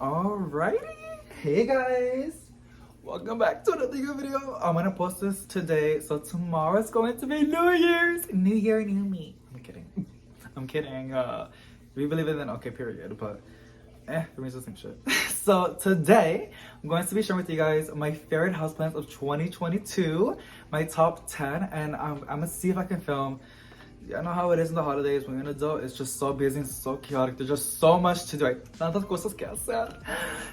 Alrighty, hey guys, welcome back to another video. I'm gonna post this today, so tomorrow is going to be New Year's. New Year, new me. I'm kidding. I'm kidding. If you believe it, then okay, period. But for me, it's the same shit. So today, I'm going to be sharing with you guys my favorite houseplants of 2022, my top 10, and I'm gonna see if I can film. I know how it is in the holidays when you're an adult. It's just so busy and so chaotic. There's just so much to do. Tantas cosas que hacer.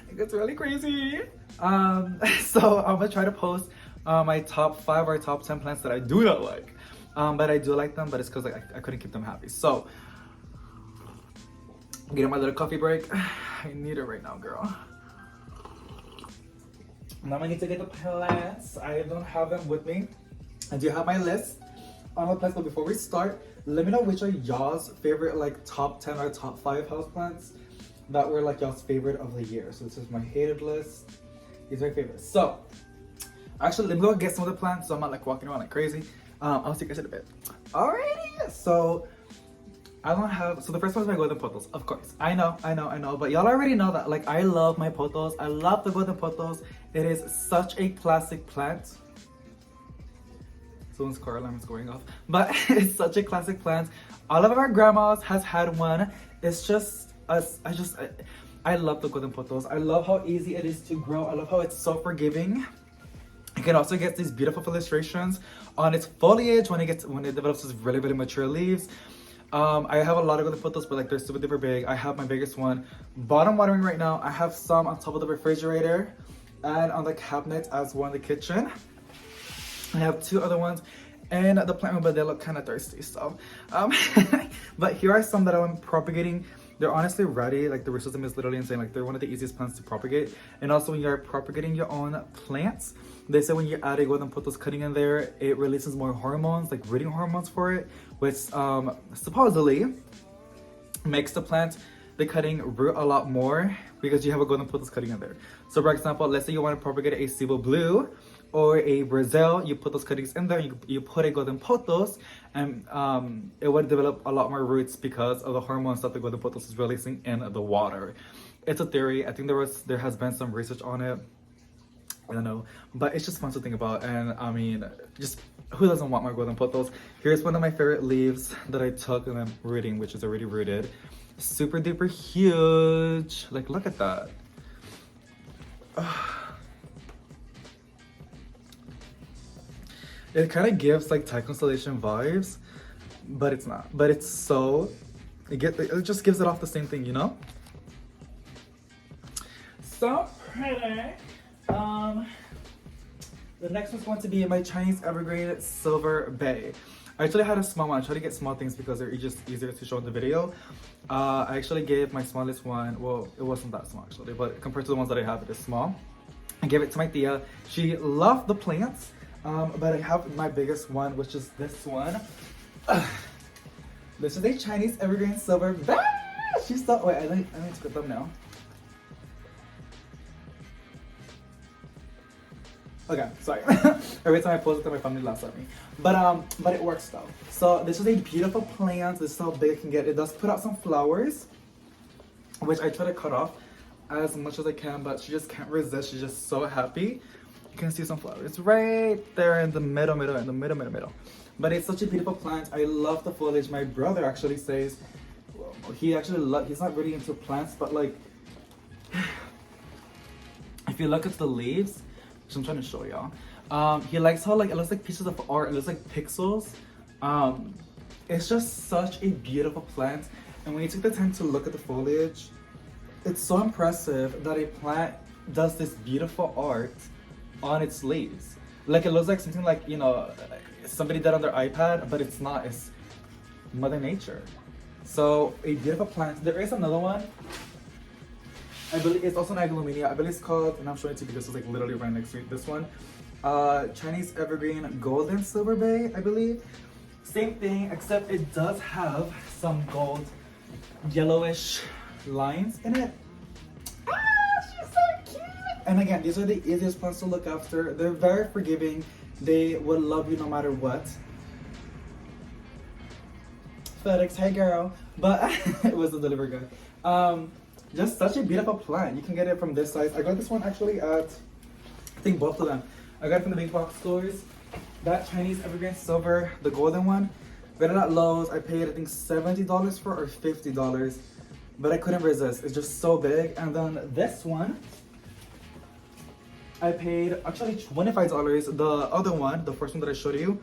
It gets really crazy. So I'm gonna try to post my top 5 or top 10 plants that I do not like. But I do like them, but it's because like I couldn't keep them happy. So I'm getting my little coffee break. I need it right now, girl. Now I need to get the plants. I don't have them with me. I do have my list on the plants, but before we start, let me know which are y'all's favorite like top 10 or top 5 houseplants that were like y'all's favorite of the year. So this is my hated list. These are my favorites. So actually, let me go get some of the plants so I'm not like walking around like crazy. I'll see you guys in a bit. Alrighty, so I don't have, so the first one is my golden pothos, of course. I know, but y'all already know that like I love my pothos. I love the golden pothos. It is such a classic plant. Someone's car alarm is going off, but it's such a classic plant. All of our grandmas has had one. It's just us. I love the golden pothos. I love how easy it is to grow. I love how it's so forgiving. You can also get these beautiful illustrations on its foliage when it develops these really mature leaves. I have a lot of golden pothos, but like they're super duper big. I have my biggest one bottom watering right now. I have some on top of the refrigerator and on the cabinet as well in the kitchen. I have 2 other ones and the plant room, but they look kind of thirsty, so but here are some that I'm propagating. They're honestly ready. Like the root system is literally insane. Like they're one of the easiest plants to propagate. And also when you're propagating your own plants, they say when you add a golden pothos cutting in there, it releases more hormones, like rooting hormones for it, which supposedly makes the cutting root a lot more because you have a golden pothos cutting in there. So for example, let's say you want to propagate a Cebu blue or a Brazil, you put those cuttings in there, you put a golden pothos, and it would develop a lot more roots because of the hormones that the golden pothos is releasing in the water. It's a theory. I think there has been some research on it. I don't know, but it's just fun to think about. And I mean, just who doesn't want more golden pothos? Here's one of my favorite leaves that I took and I'm rooting, which is already rooted. Super duper huge. Like, look at that. It kind of gives like Thai constellation vibes, but it's not. But it's so, it just gives it off the same thing, you know? So pretty. The next one's going to be my Chinese Evergreen Silver Bay. I actually had a small one. I try to get small things because they're just easier to show in the video. I actually gave my smallest one, well, it wasn't that small actually, but compared to the ones that I have, it is small. I gave it to my tia. She loved the plants. But I have my biggest one, which is this one. This is a Chinese Evergreen Silver Bay. She's so, wait, I need to put them now. Okay, sorry. Every time I post it, my family laughs at me. But it works though. So this is a beautiful plant. This is how big it can get. It does put out some flowers, which I try to cut off as much as I can, but she just can't resist. She's just so happy. You can see some flowers right there in the middle. But it's such a beautiful plant. I love the foliage. My brother actually says, he's not really into plants, but like, if you look at the leaves, which I'm trying to show y'all, he likes how like it looks like pieces of art. It looks like pixels. It's just such a beautiful plant. And when you take the time to look at the foliage, it's so impressive that a plant does this beautiful art on its leaves. Like it looks like something like, you know, somebody did on their iPad, but it's not. It's Mother Nature. So a beautiful plant. There is another one. I believe it's also an aglaluminia. I believe it's called, and I'm showing it to you because it's like literally right next to this one. Chinese Evergreen Golden Silver Bay, I believe. Same thing, except it does have some gold, yellowish lines in it. And again, these are the easiest plants to look after. They're very forgiving. They will love you no matter what. FedEx, hey girl. But it was the delivery guy. Just such a beautiful plant. You can get it from this size. I got this one actually at, I think both of them. I got it from the big box stores. That Chinese Evergreen Silver, the golden one, got it at Lowe's. I paid I think $70 for or $50, but I couldn't resist. It's just so big. And then this one, I paid actually $25. The other one, the first one that I showed you,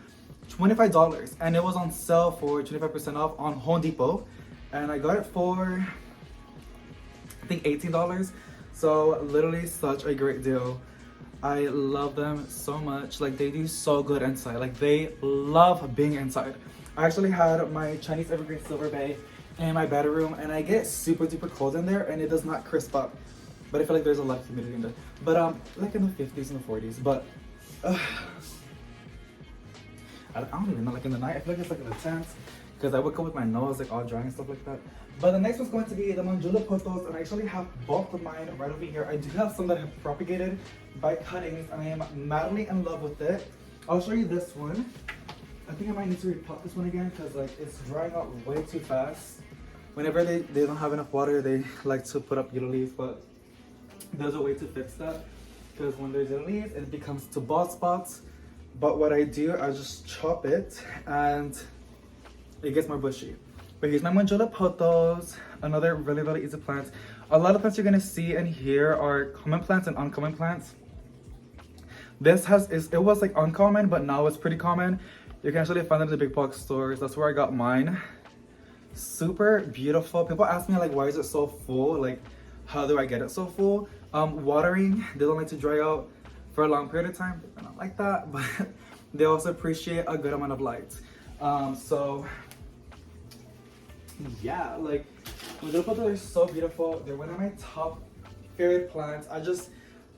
$25, and it was on sale for 25% off on Home Depot, and I got it for I think $18. So literally such a great deal. I love them so much. Like, they do so good inside. Like, they love being inside. I actually had my Chinese Evergreen Silver Bay in my bedroom, and I get super duper cold in there, and it does not crisp up. But I feel like there's a lot of humidity in there. But like in the 50s and the 40s. But I don't even know. Like in the night, I feel like it's like in the 10s, because I wake up with my nose like all dry and stuff like that. But the next one's going to be the Manjula Pothos, and I actually have both of mine right over here. I do have some that I have propagated by cuttings, and I am madly in love with it. I'll show you this one. I think I might need to repot this one again because like it's drying out way too fast. Whenever they don't have enough water, they like to put up yellow leaves, but there's a way to fix that, because when there's yellow leaves, it becomes to bald spots. But what I do, I just chop it and it gets more bushy. But here's my Manjula Pothos, another really, really easy plant. A lot of plants you're gonna see in here are common plants and uncommon plants. This it was like uncommon, but now it's pretty common. You can actually find it in the big box stores. That's where I got mine. Super beautiful. People ask me like, why is it so full? Like, how do I get it so full? Watering, they don't like to dry out for a long period of time. They're not like that, but they also appreciate a good amount of light. So yeah, like Manjula Pothos are so beautiful. They're one of my top favorite plants.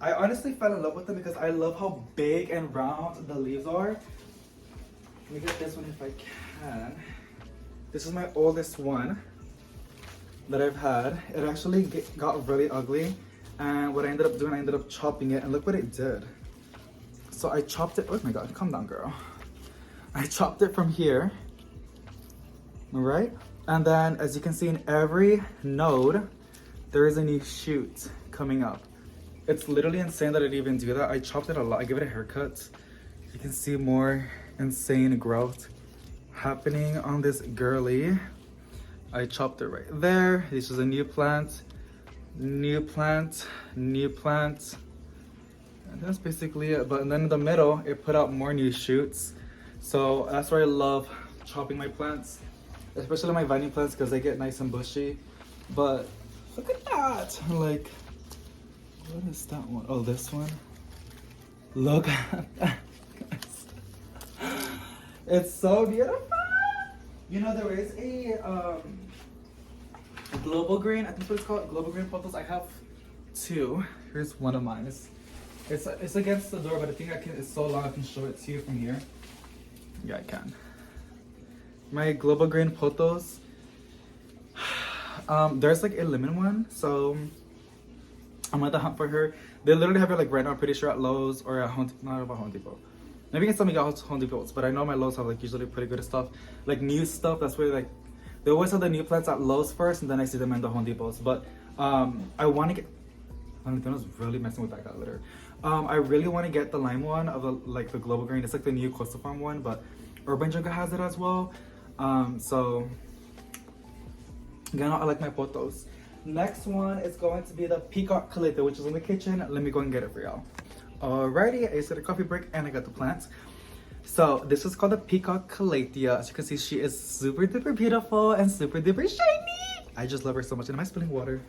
I honestly fell in love with them because I love how big and round the leaves are. Let me get this one if I can. This is my oldest one that I've had. It actually got really ugly, and what I ended up doing, I ended up chopping it, and look what it did. So I chopped it. Oh my god, calm down, girl. I chopped it from here, all right? And then, as you can see, in every node, there is a new shoot coming up. It's literally insane that I didn't even do that. I chopped it a lot. I gave it a haircut. You can see more insane growth happening on this girly. I chopped it right there. This is a new plant, new plant, new plant. And that's basically it. But then in the middle, it put out more new shoots. So that's why I love chopping my plants, especially my vining plants, because they get nice and bushy. But look at that. Like, what is that one? Oh, this one. Look at that. It's so beautiful. You know, there is a global green, I think what it's called, global green pothos. I have two. Here's one of mine. It's against the door, but I think it's so long I can show it to you from here. Yeah, I can. My global green pothos. There's like a lemon one, so I'm at the hunt for her. They literally have it like right now, I'm pretty sure at Lowe's or at Home Depot. Maybe you can tell me at Home Depots, but I know my Lowe's have like usually pretty good stuff, like new stuff. That's where like they always have the new plants at Lowe's first, and then I see them in the Home Depots. But I want to get. Valentino's really messing with that guy later. I really want to get the lime one of the global green. It's like the new Coastal Farm one, but Urban Jungle has it as well. So again, I like my pothos. Next one is going to be the Peacock Calathea, which is in the kitchen. Let me go and get it for y'all. Alrighty, I just did a coffee break and I got the plants. So this is called the Peacock Calathea. As you can see, she is super duper beautiful and super duper shiny. I just love her so much. And am I spilling water?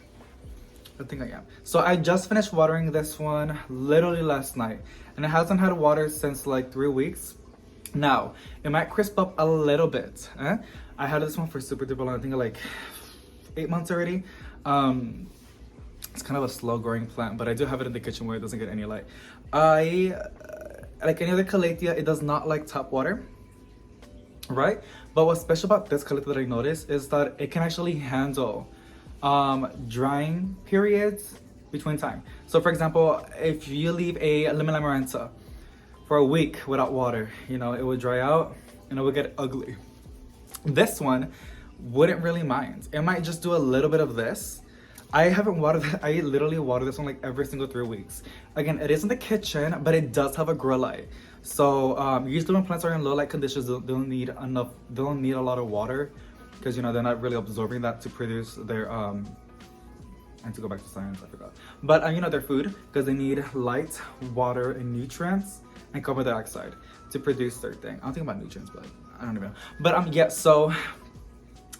I think I am. So I just finished watering this one literally last night, and it hasn't had water since like 3 weeks. Now it might crisp up a little bit. I had this one for super duper long. I think like 8 months already. It's kind of a slow growing plant, but I do have it in the kitchen where it doesn't get any light. Like any other Calathea, it does not like tap water, right? But what's special about this Calathea that I noticed is that it can actually handle drying periods between time. So for example, if you leave a lemon amaranta for a week without water, you know, it would dry out and it would get ugly. This one wouldn't really mind. It might just do a little bit of this. I haven't watered it. I literally water this one like every single 3 weeks. Again, it is in the kitchen, but it does have a grow light. So usually when plants are in low light conditions, they don't need enough. They don't need a lot of water because, you know, they're not really absorbing that to produce their and to go back to science, I forgot. But you know, their food, because they need light, water, and nutrients, and carbon dioxide to produce their thing. I don't think about nutrients, but I don't even know. But yeah, so,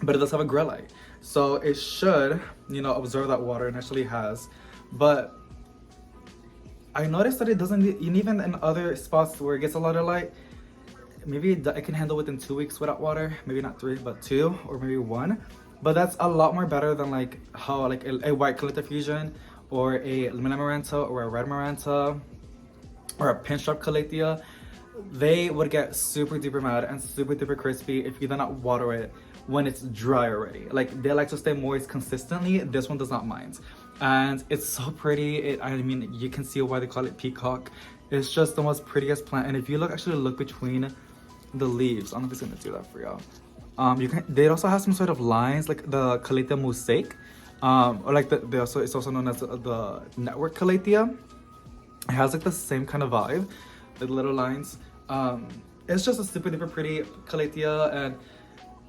but it does have a grow light, so it should, you know, absorb that water, and actually has. But I noticed that it doesn't need, and even in other spots where it gets a lot of light, maybe it can handle within 2 weeks without water. Maybe not 3, but 2, or maybe 1. But that's a lot more better than like how like a white Calathea fusion, or a lemon amaranta, or a red amaranta, or a pinstripe Calathea. They would get super duper mad and super duper crispy if you do not water it when it's dry already. Like, they like to stay moist consistently. This one does not mind, and it's so pretty. I mean, you can see why they call it peacock. It's just the most prettiest plant. And if you actually look between the leaves, I don't know if it's gonna do that for y'all. They also have some sort of lines like the Calathea mosaic, or like it's also known as the network Calathea. It has like the same kind of vibe, the little lines. It's just a super duper pretty Calathea, and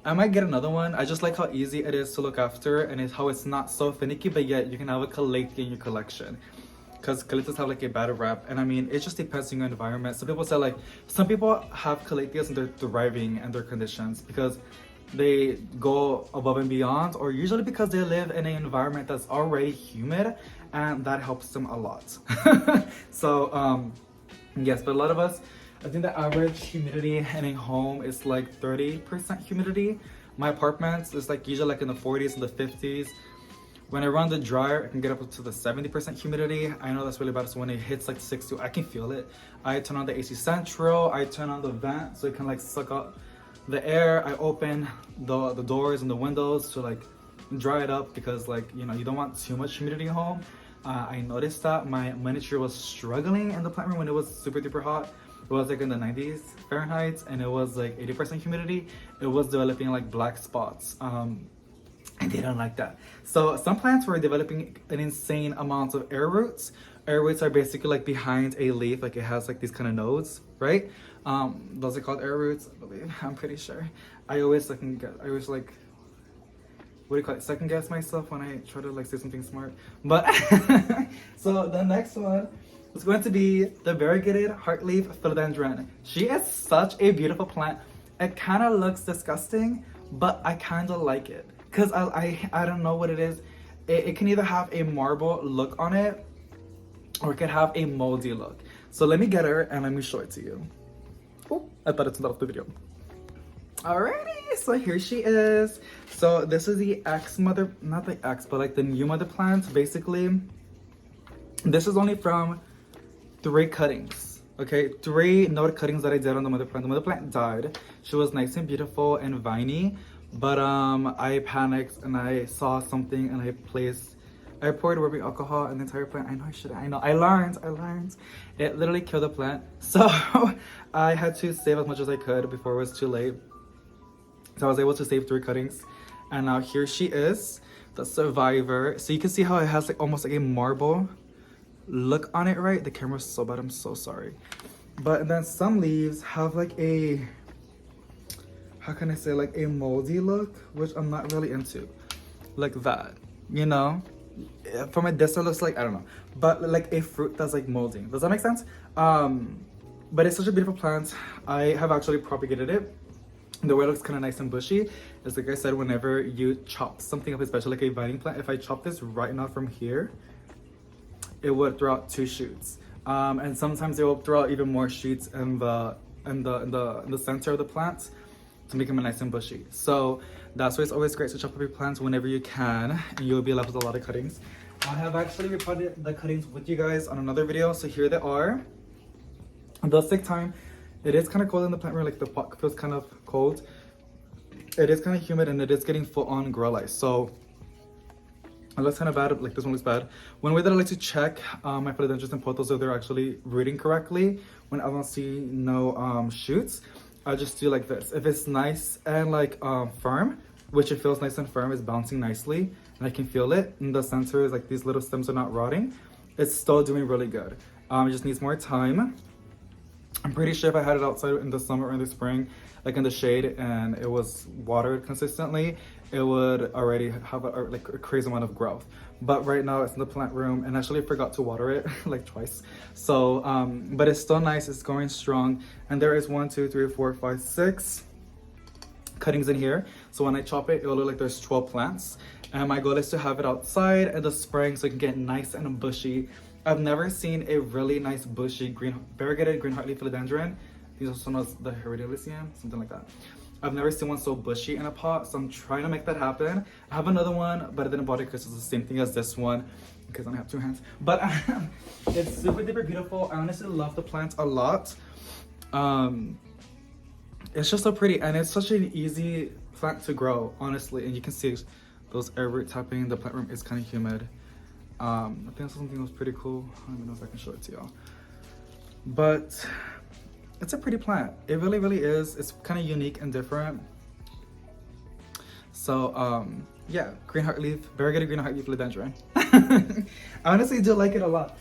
I might get another one. I just like how easy it is to look after, and how it's not so finicky, but yet you can have a Calathea in your collection. Because Calatheas have like a bad rap, and I mean, it just depends on your environment. Some people say like, some people have Calatheas and they're thriving in their conditions because they go above and beyond, or usually because they live in an environment that's already humid, and that helps them a lot. So yes, but a lot of us, I think the average humidity in a home is like 30% humidity. My apartments is like usually like in the 40s and the 50s. When I run the dryer, I can get up to the 70% humidity. I know that's really bad, so when it hits like 60, I can feel it. I turn on the AC Central, I turn on the vent so it can like suck up the air. I open the doors and the windows to like dry it up, because like, you know, you don't want too much humidity at home. I noticed that my miniature was struggling in the plant room when it was super duper hot. It was like in the 90s Fahrenheit, and it was like 80% humidity. It was developing like black spots. And they don't like that. So some plants were developing an insane amount of air roots. Air roots are basically like behind a leaf, like it has like these kind of nodes, right? Those are called air roots, I believe. I'm pretty sure. I always like, what do you call it? Second guess myself when I try to like say something smart. But so the next one is going to be the variegated Heartleaf Philodendron. She is such a beautiful plant. It kind of looks disgusting, but I kind of like it. Because I don't know what it is. It can either have a marble look on it, or it could have a moldy look. So let me get her and let me show it to you. Oh, I thought it's not off the video. Alrighty, so here she is. So this is the ex-mother, not the ex, but like the new mother plant, basically. This is only from 3 cuttings. Okay, 3 node cuttings that I did on the mother plant. The mother plant died. She was nice and beautiful and viney. But I panicked and I saw something and I poured rubbing alcohol in the entire plant. I learned. It literally killed the plant. So I had to save as much as I could before it was too late. So I was able to save 3 cuttings. And now here she is, the survivor. So you can see how it has like almost like a marble look on it, right? The camera's so bad, I'm so sorry. But then some leaves have like a, how can I say, like a moldy look, which I'm not really into, like that, you know. From a distance, it looks like, I don't know, but like a fruit that's like molding. Does that make sense? But it's such a beautiful plant. I have actually propagated it. The way it looks kind of nice and bushy is, like I said, whenever you chop something up, especially like a vining plant, if I chop this right now from here, it would throw out 2 shoots, and sometimes it will throw out even more shoots in the center of the plant, to make them nice and bushy. So that's why it's always great to chop up your plants whenever you can, and you'll be left with a lot of cuttings. I have actually recorded the cuttings with you guys on another video, so here they are. It does take time. It is kind of cold in the plant room, like the pot feels kind of cold. It is kind of humid, and it is getting full on grow light. So it looks kind of bad, like this one looks bad. One way that I like to check my philodendrons and pothos if they're actually rooting correctly, when I don't see no shoots, I just do like this. If it's nice and like firm, which it feels nice and firm, it's bouncing nicely, and I can feel it in the center. Is like these little stems are not rotting. It's still doing really good. It just needs more time. I'm pretty sure if I had it outside in the summer or in the spring, like in the shade, and it was watered consistently, it would already have a crazy amount of growth. But right now it's in the plant room, and actually I forgot to water it like twice. So, but it's still nice, it's going strong. And there is 1, 2, 3, 4, 5, 6 cuttings in here. So when I chop it, it'll look like there's 12 plants. And my goal is to have it outside in the spring so it can get nice and bushy. I've never seen a really nice bushy variegated green Heartleaf Philodendron. These are also known as the Heartleaf, something like that. I've never seen one so bushy in a pot, so I'm trying to make that happen. I have another one, but I didn't bother because it's the same thing as this one, because I only have 2 hands. But it's super duper beautiful. I honestly love the plants a lot. It's just so pretty, and it's such an easy plant to grow, honestly. And you can see those air root tapping. The plant room is kind of humid. I think that's something that was pretty cool. I don't even know if I can show it to y'all. But it's a pretty plant. It really, really is. It's kind of unique and different. So, yeah, green Heartleaf, variegated green Heartleaf Philodendron. I honestly do like it a lot.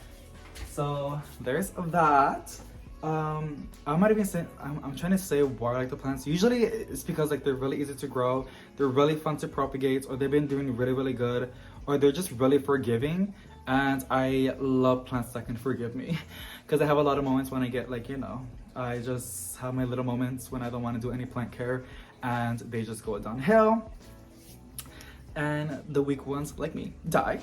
So there's that. I'm not even saying, I'm trying to say why I like the plants. Usually it's because like they're really easy to grow, they're really fun to propagate, or they've been doing really, really good, or they're just really forgiving. And I love plants that can forgive me, because I have a lot of moments when I get like, you know, I just have my little moments when I don't want to do any plant care, and they just go downhill. And the weak ones, like me, die.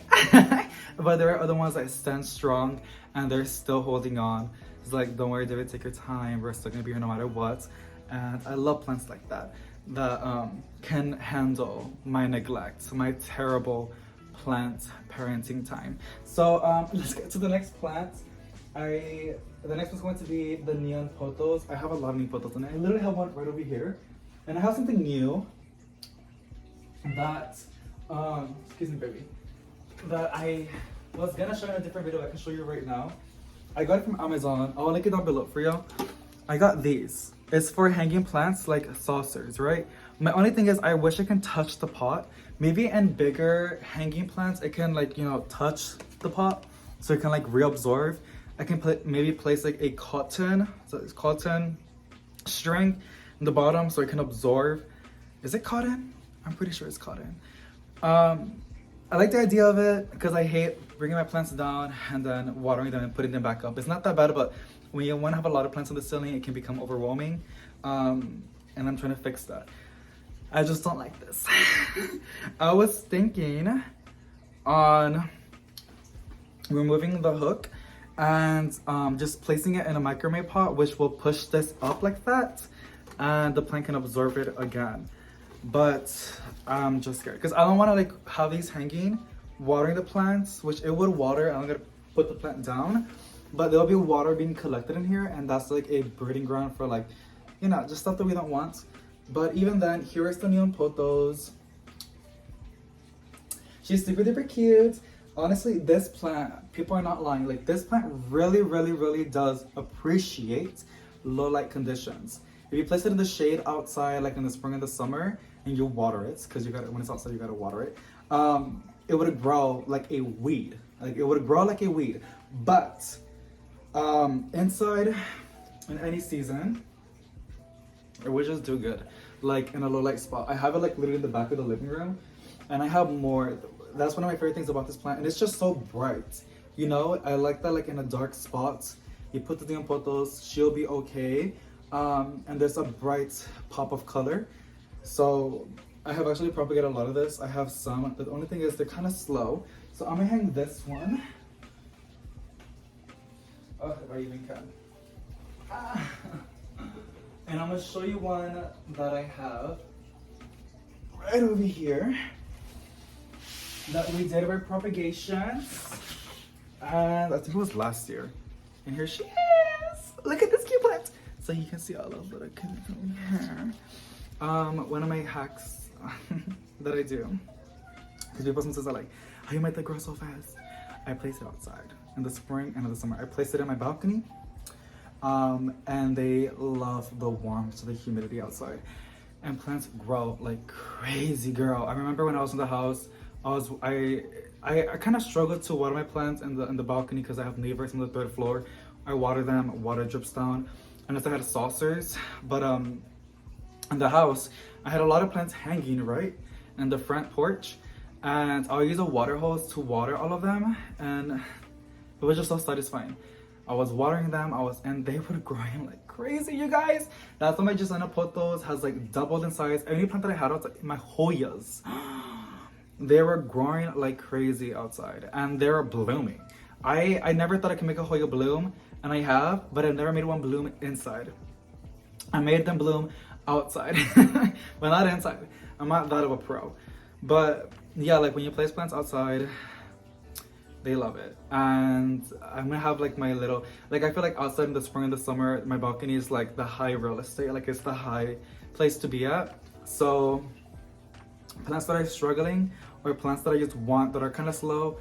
But there are other ones that stand strong and they're still holding on. It's like, don't worry, David, take your time. We're still gonna be here no matter what. And I love plants like that, that can handle my neglect, my terrible plant parenting time. So let's get to the next plant. The next one's going to be the neon pothos. I have a lot of neon pothos, and I literally have one right over here. And I have something new that, excuse me, baby, that I was gonna show in a different video. I can show you right now. I got it from Amazon. I'll link it down below for you. I got these. It's for hanging plants, like saucers, right? My only thing is I wish I can touch the pot. Maybe in bigger hanging plants, it can like, you know, touch the pot so it can like reabsorb. I can maybe place like a cotton, so it's cotton string in the bottom so it can absorb. Is it cotton? I'm pretty sure it's cotton. I like the idea of it because I hate bringing my plants down and then watering them and putting them back up. It's not that bad, but when you want to have a lot of plants on the ceiling, it can become overwhelming. And I'm trying to fix that. I just don't like this. I was thinking on removing the hook and just placing it in a microwave pot, which will push this up like that, and the plant can absorb it again. But I'm just scared because I don't want to like have these hanging, watering the plants, which it would water, and I'm gonna put the plant down, but there'll be water being collected in here, and that's like a breeding ground for like, you know, just stuff that we don't want. But even then, here is the neon pothos. She's super duper cute. Honestly, this plant, people are not lying, like this plant really, really, really does appreciate low light conditions. If you place it in the shade outside, like in the spring and the summer, and you water it, because you got when it's outside, you gotta water it. It would grow like a weed. Like it would grow like a weed. But inside, in any season, it would just do good. Like in a low light spot. I have it like literally in the back of the living room, and I have more. That's one of my favorite things about this plant, and it's just so bright. You know, I like that like in a dark spot. You put the neon pothos, she'll be okay. And there's a bright pop of color. So I have actually propagated a lot of this. I have some, but the only thing is they're kind of slow. So I'm gonna hang this one. Oh, if I even can. And I'm gonna show you one that I have right over here that we did our propagation. And I think it was last year. And here she is. Look at this cute plant. So you can see all of the kittens over here. One of my hacks that I do, because people sometimes are like, how you make that grow so fast? I place it outside in the spring and in the summer. I place it in my balcony, and they love the warmth, the humidity outside. And plants grow like crazy, girl. I remember when I was in the house I kind of struggle to water my plants in the balcony because I have neighbors on the third floor. I water them, water drips down, unless I had saucers. But in the house, I had a lot of plants hanging right in the front porch, and I'll use a water hose to water all of them, and it was just so satisfying. I was watering them, and they were growing like crazy, you guys. That's why my Manjula Pothos has like doubled in size. Any plant that I had outside, my Hoyas, they were growing like crazy outside, and they were blooming. I never thought I could make a Hoya bloom, and I have, but I've never made one bloom inside. I made them bloom outside, but not inside. I'm not that of a pro. But yeah, like when you place plants outside, they love it. And I'm gonna have like my little, like I feel like outside in the spring and the summer, my balcony is like the high real estate, like it's the high place to be at. So plants that are struggling, or plants that I just want that are kind of slow,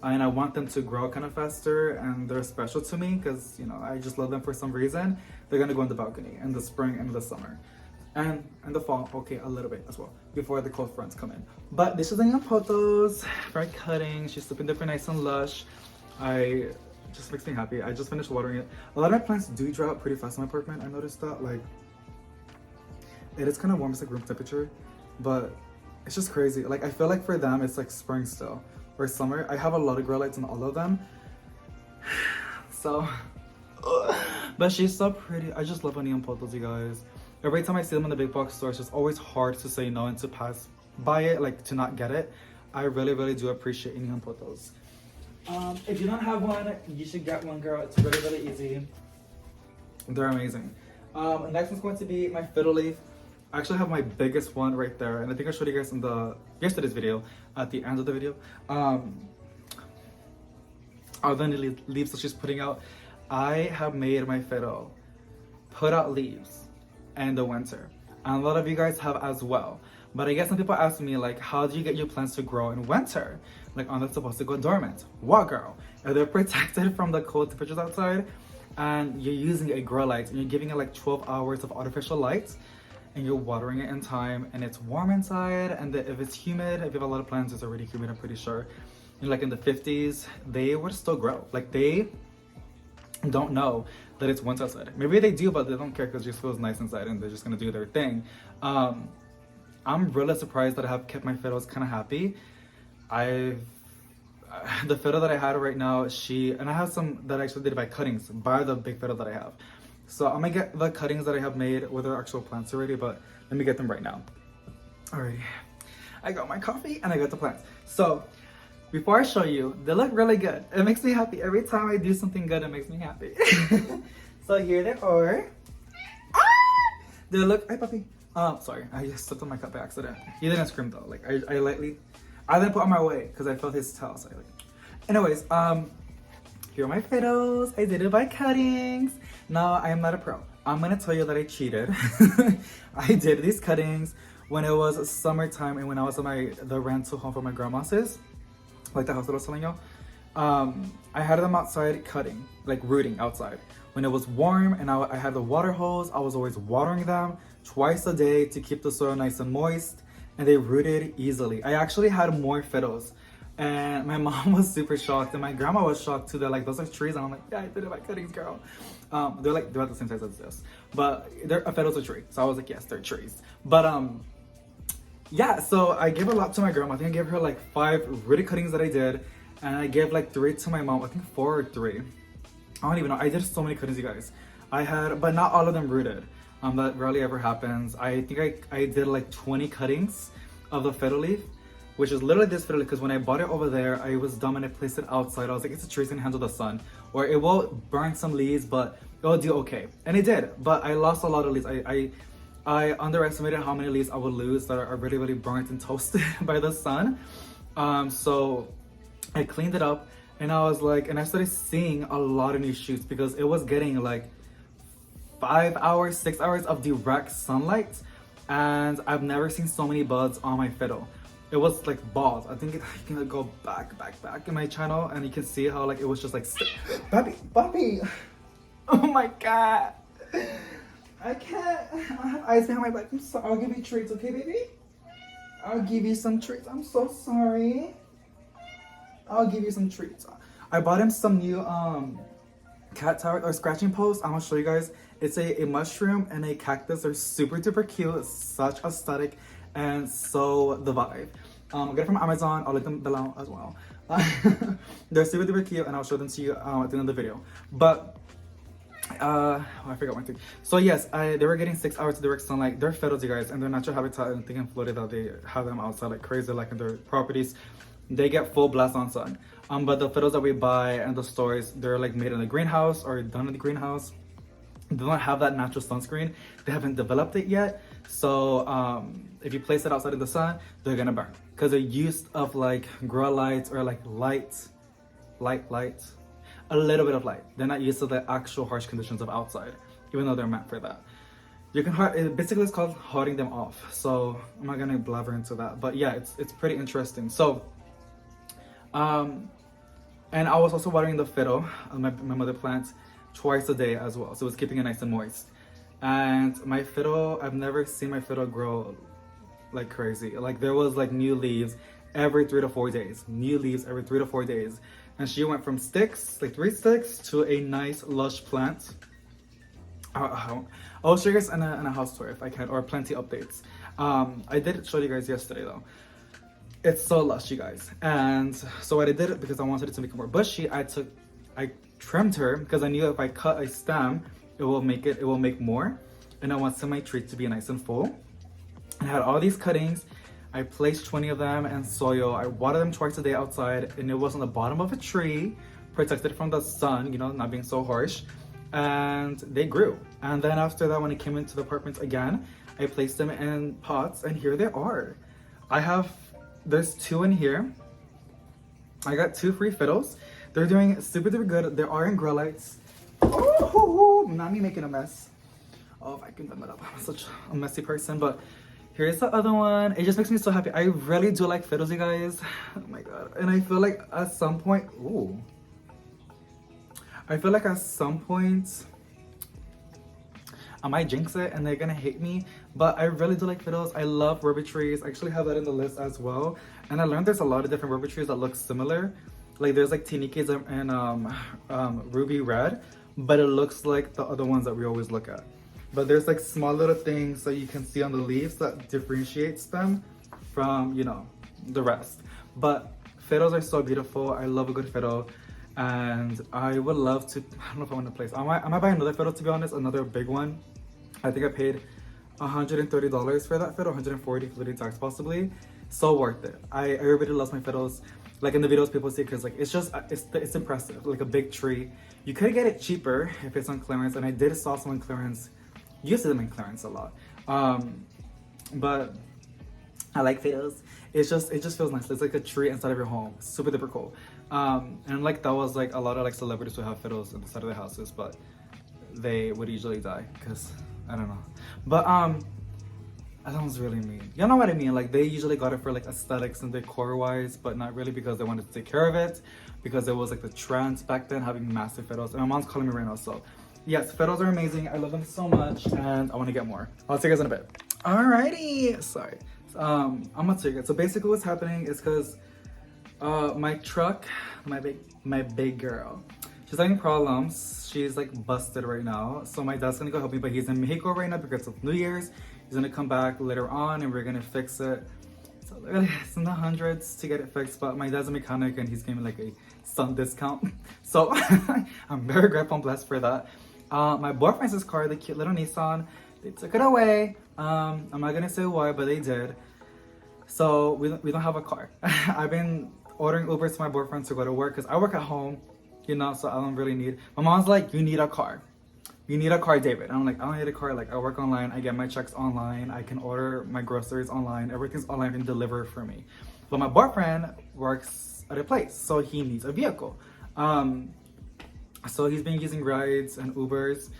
and I want them to grow kind of faster, and they're special to me because, you know, I just love them for some reason, they're gonna go in the balcony in the spring and the summer. And in the fall, okay, a little bit as well, before the cold fronts come in. But this is the Pothos for cutting. She's looking different, nice and lush. It just makes me happy. I just finished watering it. A lot of my plants do dry out pretty fast in my apartment. I noticed that, like, it is kind of warm, it's like room temperature, but it's just crazy. Like, I feel like for them, it's like spring still, or summer. I have a lot of grow lights on all of them. So, but she's so pretty. I just love onion Pothos, you guys. Every time I see them in the big box store, it's just always hard to say no and to pass by it, like to not get it. I really, really do appreciate onion Pothos. If you don't have one, you should get one, girl. It's really, really easy. They're amazing. Next one's going to be my Fiddle Leaf. I actually have my biggest one right there, and I think I showed you guys in yesterday's video, at the end of the video. All the new leaves that she's putting out. I have made my fiddle put out leaves in the winter, and a lot of you guys have as well. But I guess some people ask me, like, how do you get your plants to grow in winter? Like, aren't they supposed to go dormant? What, girl? If they're protected from the cold temperatures outside, and you're using a grow light, and you're giving it like 12 hours of artificial light, and you're watering it in time, and it's warm inside, and if it's humid, if you have a lot of plants, it's already humid, I'm pretty sure. And like in the 50s, they would still grow. Like, they don't know that it's winter outside. Maybe they do, but they don't care because it just feels nice inside, and they're just gonna do their thing. I'm really surprised that I have kept my fiddles kind of happy. The fiddle that I had right now, and I have some that I actually did by cuttings, by the big fiddle that I have. So I'm gonna get the cuttings that I have made with their actual plants already, but let me get them right now. Alrighty, I got my coffee and I got the plants. So before I show you, they look really good. It makes me happy. Every time I do something good, it makes me happy. So here they are. Ah! They look, hey puppy. Sorry, I just stepped on my cup by accident. He didn't scream though. Like I didn't put on my way because I felt his tail. So anyways, here are my fiddles. I did it by cuttings. No, I am not a pro. I'm gonna tell you that I cheated. I did these cuttings when it was summertime and when I was at the rental home for my grandma's, like the house that I was telling y'all. I had them outside cutting, like rooting outside. When it was warm and I had the water hose, I was always watering them twice a day to keep the soil nice and moist, and they rooted easily. I actually had more fiddles, and my mom was super shocked, and my grandma was shocked too. They're like, those are trees, and I'm like, yeah, I did it by cuttings, girl. They're about the same size as this, but a fiddle's a tree, so I was like, yes, they're trees. But yeah, so I gave a lot to my grandma. I think I gave her like 5 rooted cuttings that I did, and I gave like 3 to my mom. I think 4 or 3. I don't even know. I did so many cuttings, you guys. But not all of them rooted. That rarely ever happens. I think I did like 20 cuttings of the fiddle leaf, which is literally this fiddle leaf, because when I bought it over there, I was dumb and I placed it outside. I was like, it's a tree, it's gonna handle the sun, or it will burn some leaves, but it'll do okay. And it did, but I lost a lot of leaves. I underestimated how many leaves I would lose that are really, really burnt and toasted by the sun. So I cleaned it up, and I was like, and I started seeing a lot of new shoots because it was getting like 5 hours, 6 hours of direct sunlight, and I've never seen so many buds on my fiddle. It was like balls. I think you can go back in my channel, and you can see how like it was just like, Bobby, oh my god, I can't. I have eyes behind my back. I'm sorry. I'll give you treats, okay, baby? I'll give you some treats. I'm so sorry. I'll give you some treats. I bought him some new cat tower or scratching posts. I'm gonna show you guys. It's a mushroom and a cactus. They're super duper cute. It's such aesthetic and so the vibe. I got it from Amazon. I'll link them below as well. They're super duper cute and I'll show them to you at the end of the video. But I forgot one thing. So yes, they were getting 6 hours of direct sunlight. They're fiddles, you guys, and their natural habitat. And I think in Florida they have them outside like crazy, like in their properties. They get full blast on sun. But the fiddles that we buy and the stores, they're like made in a greenhouse or done in the greenhouse. They don't have that natural sunscreen. They haven't developed it yet. So if you place it outside in the sun, they're gonna burn because they're used of like grow lights or like light, a little bit of light. They're not used to the actual harsh conditions of outside, even though they're meant for that. You can basically it's called holding them off. So I'm not gonna blabber into that, but yeah, it's pretty interesting. So and I was also watering the fiddle, my mother plants, twice a day as well. So it's keeping it nice and moist. And my fiddle, I've never seen my fiddle grow like crazy. Like there was like new leaves every 3 to 4 days. New leaves every 3 to 4 days. And she went from sticks, like 3 sticks, to a nice lush plant. I'll show you guys in a house tour if I can, or plenty updates. I did show you guys yesterday though. It's so lush, you guys. And so what I did, because I wanted it to make it more bushy, I trimmed her because I knew if I cut a stem, it will make more. And I want some of my trees to be nice and full. I had all these cuttings. I placed 20 of them in soil. I watered them twice a day outside, and it was on the bottom of a tree, protected from the sun, you know, not being so harsh. And they grew. And then after that, when I came into the apartment again, I placed them in pots, and here they are. There's 2 in here. I got 2 free fiddles. They're doing super duper good. They are in grow lights. Oh, not me making a mess. Oh, if I can them it up. I'm such a messy person, but here's the other one. It just makes me so happy. I really do like fiddles, you guys. Oh my god. And I feel like at some point, I might jinx it and they're gonna hate me, but I really do like fiddles. I love rubber trees. I actually have that in the list as well. And I learned there's a lot of different rubber trees that look similar. Like there's like Tinikids and Ruby Red, but it looks like the other ones that we always look at. But there's like small little things that you can see on the leaves that differentiates them from, you know, the rest. But fiddles are so beautiful. I love a good fiddle. And I would love to, I don't know if I want to place, I might buy another fiddle, to be honest, another big one. I think I paid $130 for that fiddle, $140 including tax possibly. So worth it. Everybody loves my fiddles. Like in the videos people see, because like it's impressive, like a big tree. You could get it cheaper if it's on clearance, and I did saw some on clearance. You see them in clearance a lot. But I like fiddles. It just feels nice. It's like a tree inside of your home. Super duper cool. And like that was like a lot of like celebrities would have fiddles inside of their houses, but they would usually die because I don't know. But that was really mean. You know what I mean? Like they usually got it for like aesthetics and decor wise, but not really because they wanted to take care of it, because it was like the trend back then having massive fiddles. And my mom's calling me right now, so yes, fiddles are amazing. I love them so much and I want to get more. I'll see you guys in a bit. Alrighty, sorry. I'm gonna take it. So basically what's happening is because my truck, my big girl, she's having problems. She's like busted right now. So my dad's gonna go help me, but he's in Mexico right now because of New Year's. He's gonna come back later on and we're gonna fix it. So literally it's in the hundreds to get it fixed, but my dad's a mechanic and he's giving me like a sun discount. So I'm very grateful and blessed for that. My boyfriend's car, the cute little Nissan, they took it away. I'm not gonna say why, but they did. So we don't have a car. I've been ordering Ubers to my boyfriend to go to work because I work at home, you know, so I don't really need. My mom's like, you need a car. You need a car, David. And I'm like, I don't need a car. Like I work online, I get my checks online, I can order my groceries online, everything's online and deliver for me. But my boyfriend works at a place, so he needs a vehicle. So he's been using rides and Ubers.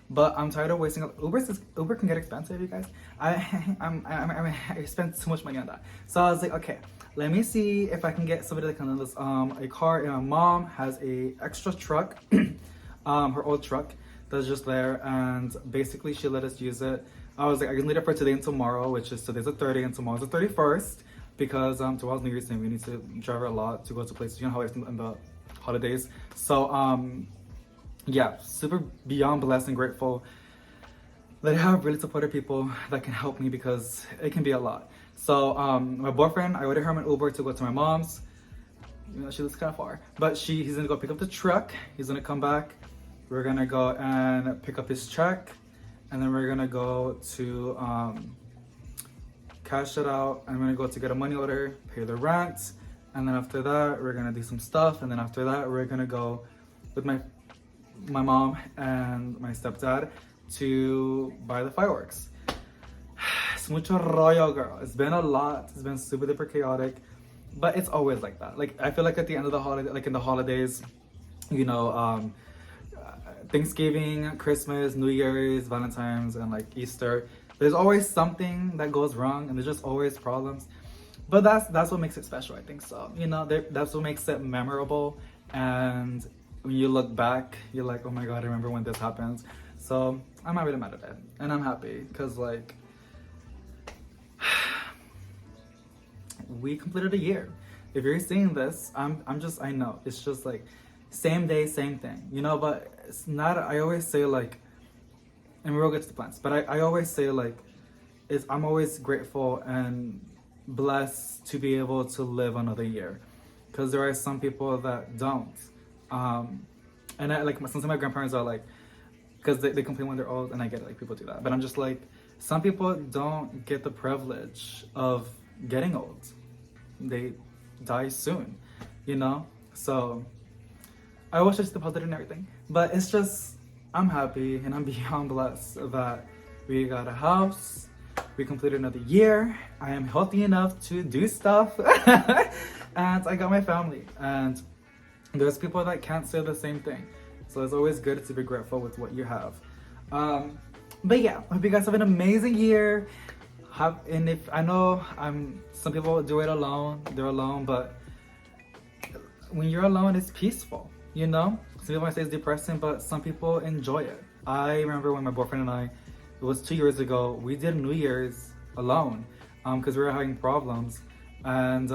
But I'm tired of wasting up. Uber can get expensive, you guys. I spent too much money on that. So I was like, okay, let me see if I can get somebody that can lend us a car. And my mom has a extra truck, her old truck. that's just there, and basically she let us use it. I was like, I can need it for today and tomorrow, which is today's the 30th and tomorrow's the 31st, because tomorrow's New Year's Day. We need to travel a lot to go to places. You know how it's in the holidays. So yeah, super beyond blessed and grateful that I have really supportive people that can help me, because it can be a lot. So my boyfriend, I ordered him an Uber to go to my mom's. You know, she lives kind of far, but he's gonna go pick up the truck. He's gonna come back. We're gonna go and pick up his check, and then we're gonna go to cash it out. I'm gonna go to get a money order, pay the rent, and then after that we're gonna do some stuff, and then after that we're gonna go with my mom and my stepdad to buy the fireworks. It's mucho rollo, girl. It's been a lot. It's been super duper chaotic, but it's always like that. Like, I feel like at the end of the holiday, like in the holidays, you know, Thanksgiving, Christmas, New Year's, Valentine's, and like Easter, there's always something that goes wrong, and there's just always problems. But that's what makes it special, I think. So, you know, that's what makes it memorable. And when you look back, you're like, oh my god, I remember when this happened. So I'm not really mad at it, and I'm happy, because like we completed a year. If you're seeing this, I know it's just like same day, same thing, you know. But it's not. I always say like, and we'll get to the plants, but I always say like, I'm always grateful and blessed to be able to live another year, because there are some people that don't. And sometimes my grandparents are like, because they complain when they're old, and I get it, like people do that, but I'm just like, some people don't get the privilege of getting old. They die soon, you know. So I wish I just deposited and everything, but it's just, I'm happy and I'm beyond blessed that we got a house, we completed another year, I am healthy enough to do stuff, and I got my family, and there's people that can't say the same thing. So it's always good to be grateful with what you have. But yeah, I hope you guys have an amazing year. And if I know some people do it alone, they're alone, but when you're alone, it's peaceful, you know? Some people might say it's depressing, but some people enjoy it. I remember when my boyfriend and I, it was 2 years ago, we did New Year's alone, because we were having problems. And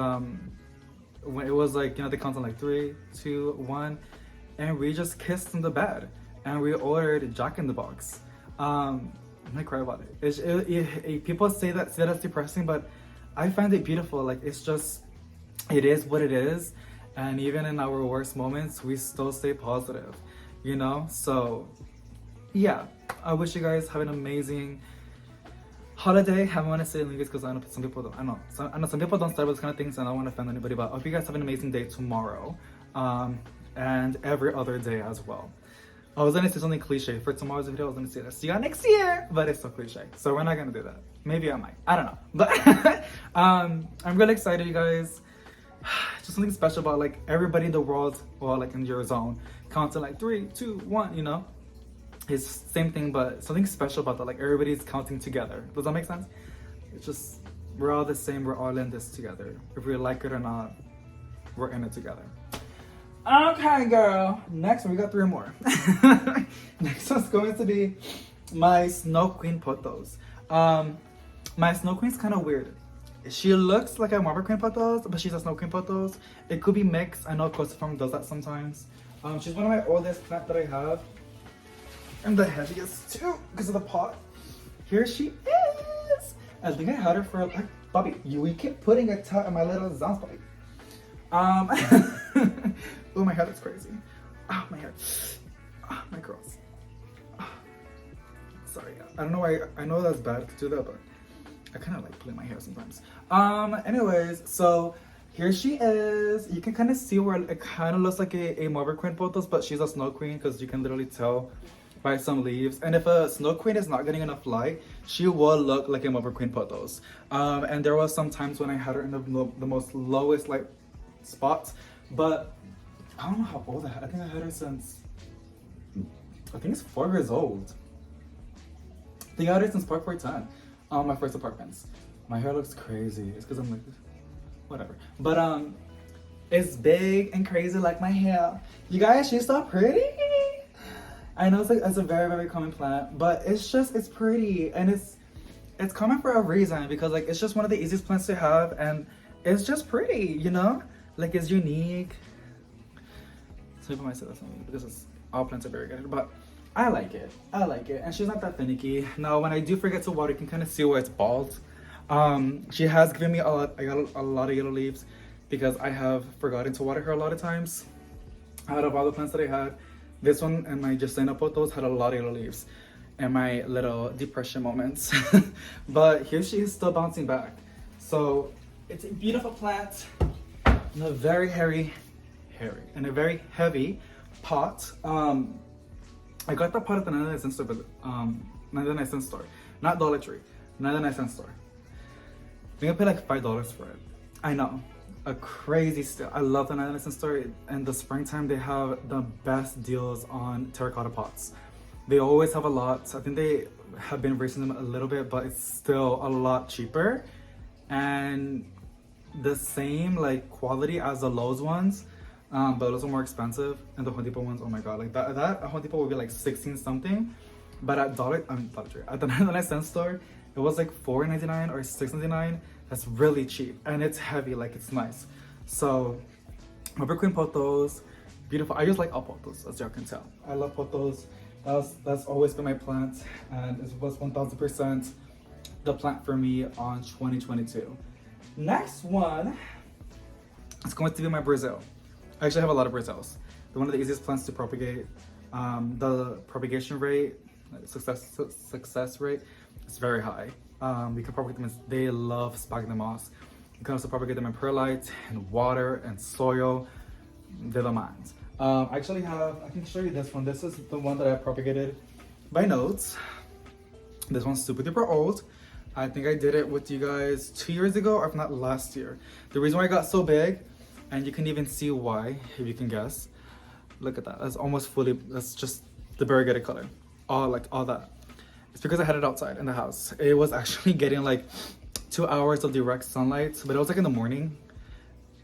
when it was like, you know, they count on like 3, 2, 1, and we just kissed in the bed, and we ordered Jack in the Box. I'm gonna cry about it. People say that's depressing, but I find it beautiful. Like, it's just, it is what it is, and even in our worst moments, we still stay positive, you know? So yeah, I wish you guys have an amazing holiday. I want to say in English because I know some people don't. I know some people don't start with this kind of things, and I don't want to offend anybody. But I hope you guys have an amazing day tomorrow, and every other day as well. I was gonna say something cliche for tomorrow's video. I was gonna say that see you next year, but it's so cliche, so we're not gonna do that. Maybe I might. I don't know. But I'm really excited, you guys. Just something special about like everybody in the world, or like in your zone, counting like 3, 2, 1. You know. It's same thing, but something special about that, like everybody's counting together. Does that make sense? It's just, we're all the same, we're all in this together. If we like it or not, we're in it together. Okay, girl. Next one, we got 3 more. Next one's going to be my Snow Queen Pothos. My Snow Queen's kind of weird. She looks like a Marble Queen Pothos, but she's a Snow Queen Pothos. It could be mixed. I know Costa Farm does that sometimes. She's one of my oldest plants that I have. And the heaviest too, because of the pot. Here she is. I think I had her for like, Bobby, you keep putting a towel in my little zones, Bobby. Oh, my hair looks crazy. Oh, my hair. Oh, my girls. Oh. Sorry, I don't know why. I know that's bad to do that, but I kind of like pulling my hair sometimes. Anyways, so here she is. You can kind of see where it kind of looks like a Marble Queen Pothos, but she's a Snow Queen because you can literally tell by some leaves. And if a Snow Queen is not getting enough light, she will look like a Marble Queen Pothos. And there was some times when I had her in the most lowest light spots, but I don't know how old I think I had her since, I think it's 4 years old. I think I had her since Park 410, my first apartments. My hair looks crazy. It's because I'm like, whatever. But it's big and crazy like my hair. You guys, she's so pretty. I know it's a very, very common plant, but it's pretty, and it's common for a reason, because like it's just one of the easiest plants to have, and it's just pretty, you know? Like it's unique. Some people might say that's not me because all plants are very good, but I like it. I like it, and she's not that finicky. Now, when I do forget to water, you can kind of see where it's bald. She has given me a lot. I got a lot of yellow leaves because I have forgotten to water her a lot of times. Out of all the plants that I had, this one and my Manjula Pothos had a lot of yellow leaves and my little depression moments. But here she is still bouncing back. So it's a beautiful plant in a very heavy pot. I got the pot at the 99 cent store, but 99 cent store, not Dollar Tree, 99 cent store. I think I paid like $5 for it. I know, a crazy steal. I love the 99 cent store. In the springtime, they have the best deals on terracotta pots. They always have a lot. I think they have been raising them a little bit, but it's still a lot cheaper and the same like quality as the Lowe's ones. But those are more expensive, and the Home Depot ones, oh my god, like that at Home Depot would be like 16 something, but at Dollar Tree, at the 99 cent store, it was like $4.99 or $6.99. That's really cheap, and it's heavy, like it's nice. So Evergreen pothos, beautiful. I just like all pothos, as y'all can tell. I love pothos. That's always been my plant, and it was 1000% the plant for me on 2022. Next one is going to be my Brazil. I actually have a lot of Brazils. They're one of the easiest plants to propagate. The propagation rate, success rate, is very high. You can propagate them. They love sphagnum moss. You can also propagate them in perlite and water and soil. They're the mines. I actually have. I can show you this one. This is the one that I propagated by notes. This one's super duper old. I think I did it with you guys 2 years ago, or if not last year. The reason why I got so big, and you can even see why, if you can guess. Look at that. That's almost fully, that's just the variegated color. All that. It's because I had it outside in the house. It was actually getting like 2 hours of direct sunlight, but it was like in the morning.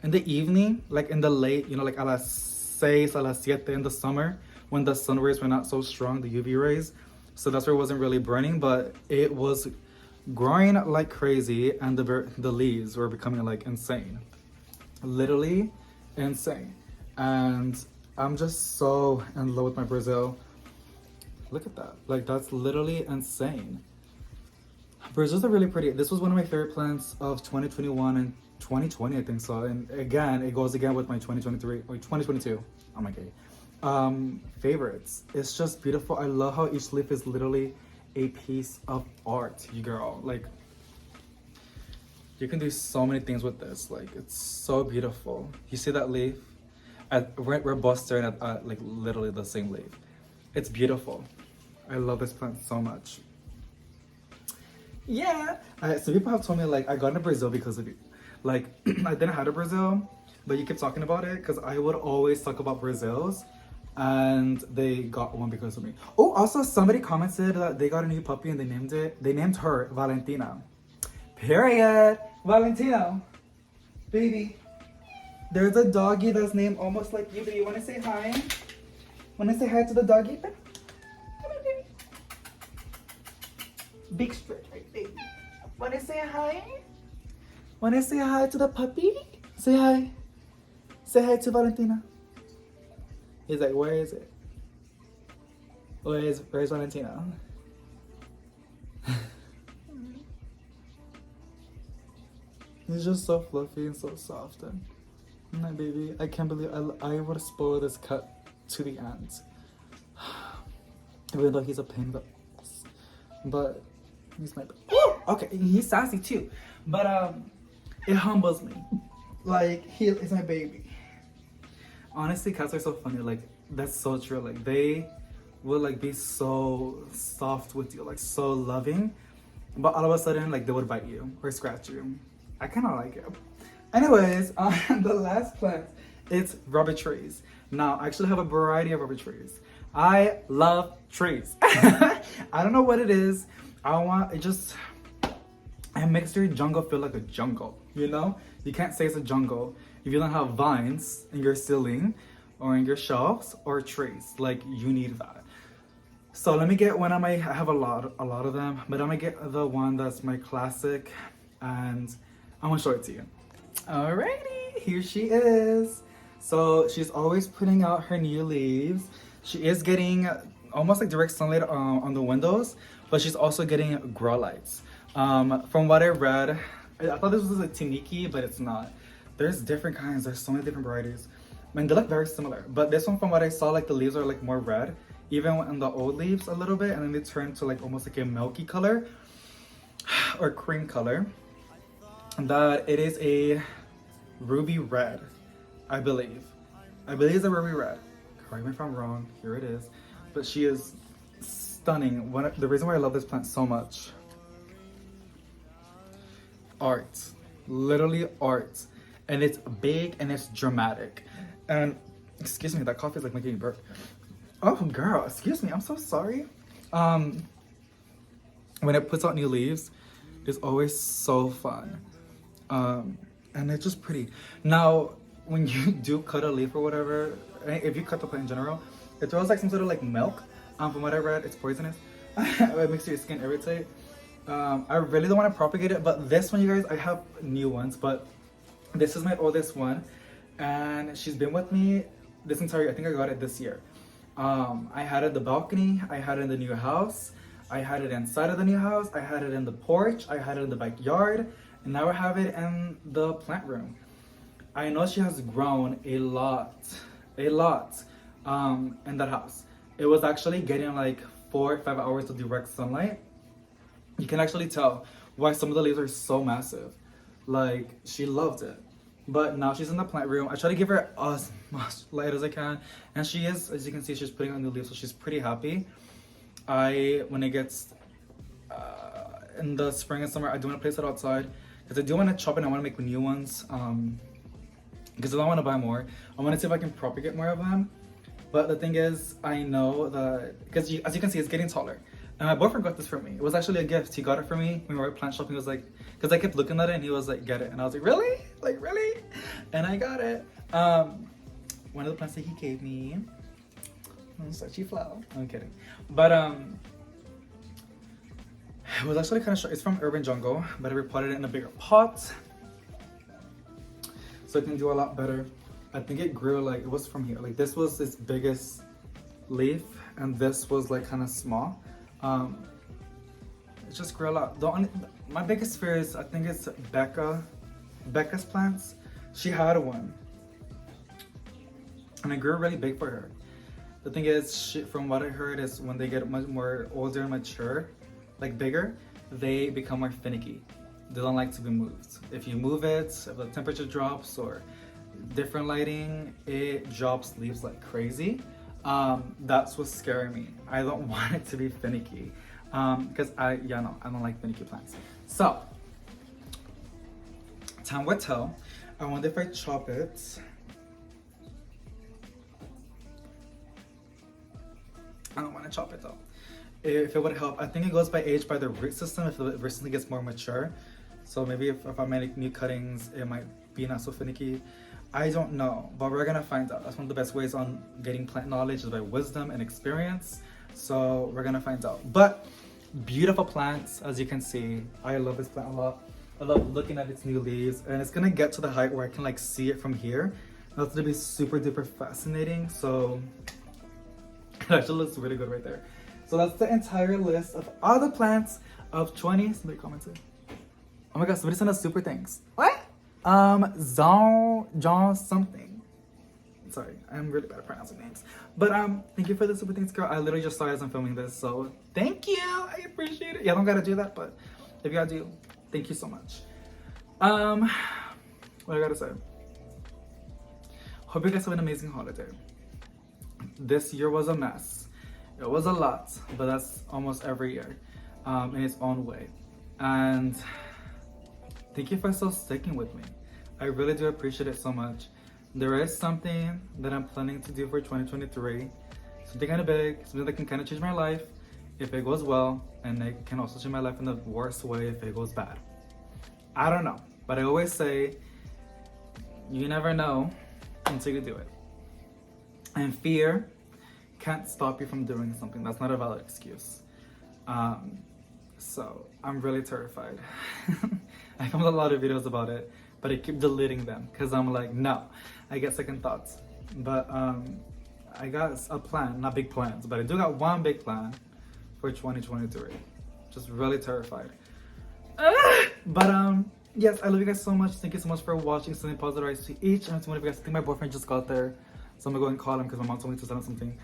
In the evening, like in the late, you know, like a las 6, a las 7 in the summer, when the sun rays were not so strong, the UV rays. So that's where it wasn't really burning, but it was growing like crazy, and the leaves were becoming like insane. Literally insane. And I'm just so in love with my Brazil. Look at that. Like, that's literally insane. Brazils are really pretty. This was one of my favorite plants of 2021 and 2020, I think so. And again, it goes again with my 2023 or 2022. Oh my god. Favorites. It's just beautiful. I love how each leaf is literally a piece of art, you girl. Like, you can do so many things with this. Like, it's so beautiful. You see that leaf? We're both staring at like literally the same leaf. It's beautiful. I love this plant so much. Yeah. So people have told me like I got into Brazil because of you. Like I didn't have a Brazil, but you kept talking about it because I would always talk about Brazils, and they got one because of me. Oh, also somebody commented that they got a new puppy and they named her Valentina. Period. Valentino. Baby. There's a doggy that's named almost like you. Do you want to say hi? Want to say hi to the doggy? Come on, baby. Big stretch, right, baby. Want to say hi? Want to say hi to the puppy? Say hi. Say hi to Valentina. He's like, where is it? Where's Valentina? He's just so fluffy and so soft. And my baby, I can't believe I would spoil this cut to the end. Even though he's a pain, but he's my baby. Okay, he's sassy too, but it humbles me. Like, he is my baby. Honestly, cats are so funny. Like, that's so true. Like, they will like be so soft with you, like so loving, but all of a sudden, like, they would bite you or scratch you. I kind of like it. Anyways, the last plant, it's rubber trees. Now, I actually have a variety of rubber trees. I love trees. I don't know what it is. It makes your jungle feel like a jungle, you know? You can't say it's a jungle if you don't have vines in your ceiling or in your shelves or trees. Like, you need that. So let me get one of my, I have a lot of them, but I'm gonna get the one that's my classic, and I'm gonna show it to you. Alrighty, here she is. So she's always putting out her new leaves. She is getting almost like direct sunlight on the windows, but she's also getting grow lights. From what I read, I thought this was a Tiniki, but it's not. There's different kinds, there's so many different varieties. I mean, they look very similar, but this one, from what I saw, like the leaves are like more red, even in the old leaves a little bit, and then they turn to like almost like a milky color or cream color. That it is a ruby red, I believe. I believe it's a ruby red. Correct me if I'm wrong, here it is. But she is stunning. The reason why I love this plant so much, art, literally art. And it's big and it's dramatic. And excuse me, that coffee is like making me burp. Oh girl, excuse me, I'm so sorry. When it puts out new leaves, it's always so fun. And it's just pretty. Now, when you do cut a leaf or whatever, if you cut the plant in general, it throws like some sort of like milk. From what I read, it's poisonous. It makes your skin irritate. I really don't want to propagate it, but this one, you guys, I have new ones, but this is my oldest one, and she's been with me this entire, I think I got it this year. I had it in the balcony, I had it in the new house, I had it inside of the new house, I had it in the porch, I had it in the backyard, and now I have it in the plant room. I know she has grown a lot in that house. It was actually getting like 4 or 5 hours of direct sunlight. You can actually tell why some of the leaves are so massive. Like, she loved it. But now she's in the plant room. I try to give her as much light as I can. And she is, as you can see, she's putting on new leaves, so she's pretty happy. When it gets in the spring and summer, I do want to place it outside. Because I do want to chop it and I want to make new ones. Because I don't want to buy more. I want to see if I can propagate more of them. But the thing is, I know that, because as you can see, it's getting taller. And my boyfriend got this for me. It was actually a gift. He got it for me when we were plant shopping. He was like, because I kept looking at it and he was like, get it. And I was like, really? Like, really? And I got it. One of the plants that he gave me. Such a flower. I'm kidding. But it was actually kind of short. It's from Urban Jungle, but I repotted it in a bigger pot, so it can do a lot better. I think it grew like, it was from here. Like, this was its biggest leaf, and this was like kind of small. It just grew a lot. My biggest fear is, I think it's Becca's plants. She had one, and it grew really big for her. The thing is, from what I heard, is when they get much more older and mature, like bigger, they become more finicky. They don't like to be moved. If you move it, if the temperature drops or different lighting, it drops leaves like crazy. That's what's scaring me. I don't want it to be finicky. Because I don't like finicky plants. So, time will tell. I wonder if I chop it. I don't want to chop it though. If it would help, I think it goes by age, by the root system, if the root system gets more mature. So maybe if I make new cuttings, it might be not so finicky. I don't know, but we're gonna find out. That's one of the best ways on getting plant knowledge, is by wisdom and experience. So we're gonna find out. But beautiful plants, as you can see. I love this plant a lot. I love looking at its new leaves, and it's gonna get to the height where I can like see it from here. That's gonna be super duper fascinating. So it actually looks really good right there. So that's the entire list of all the plants of 20. Somebody commented. Oh my god, somebody sent us super thanks. What? John something. Sorry, I'm really bad at pronouncing names. But thank you for the super thanks, girl. I literally just saw it as I'm filming this, so thank you. I appreciate it. Yeah, I don't gotta do that, but if you gotta do, thank you so much. What I gotta say. Hope you guys have an amazing holiday. This year was a mess. It was a lot, but that's almost every year, in its own way. And thank you for still sticking with me. I really do appreciate it so much. There is something that I'm planning to do for 2023. Something kind of big, something that can kind of change my life if it goes well, and it can also change my life in the worst way if it goes bad. I don't know, but I always say, you never know until you do it. And fear can't stop you from doing something. That's not a valid excuse. So I'm really terrified. I filmed a lot of videos about it, but I keep deleting them because I'm like, no, I get second thoughts. But I got a plan, not big plans, but I do got one big plan for 2023. Just really terrified. But yes, I love you guys so much. Thank you so much for watching. Sending positive rights to each and every one of you guys. I think my boyfriend just got there, so I'm gonna go and call him because my mom told me to send him something.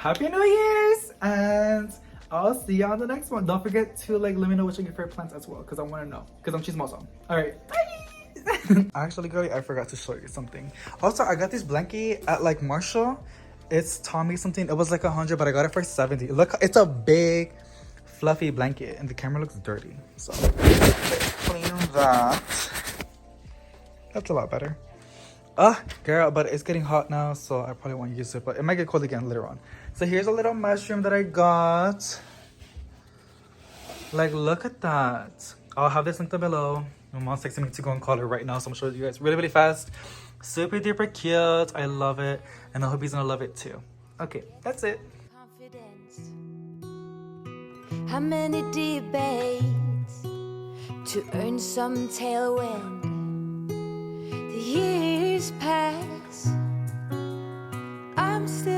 Happy New Year's, and I'll see you on the next one. Don't forget to like let me know which are your favorite plants as well, because I want to know, because I'm chismoso. All right, bye. Actually, girlie, I forgot to show you something. Also, I got this blanket at like Marshall. It's Tommy something. It was like 100, but I got it for 70. Look, it's a big fluffy blanket, and the camera looks dirty, so clean that. That's a lot better. Girl, but it's getting hot now, so I probably won't use it, but it might get cold again later on. So here's a little mushroom that I got. Like, look at that. I'll have this linked down below. My mom's texting me to go and call her right now, so I'm gonna show you guys really, really fast. Super duper cute. I love it, and I hope he's gonna love it too. Okay, that's it. Confidence. How many debates to earn some tailwind? The years pass, I'm still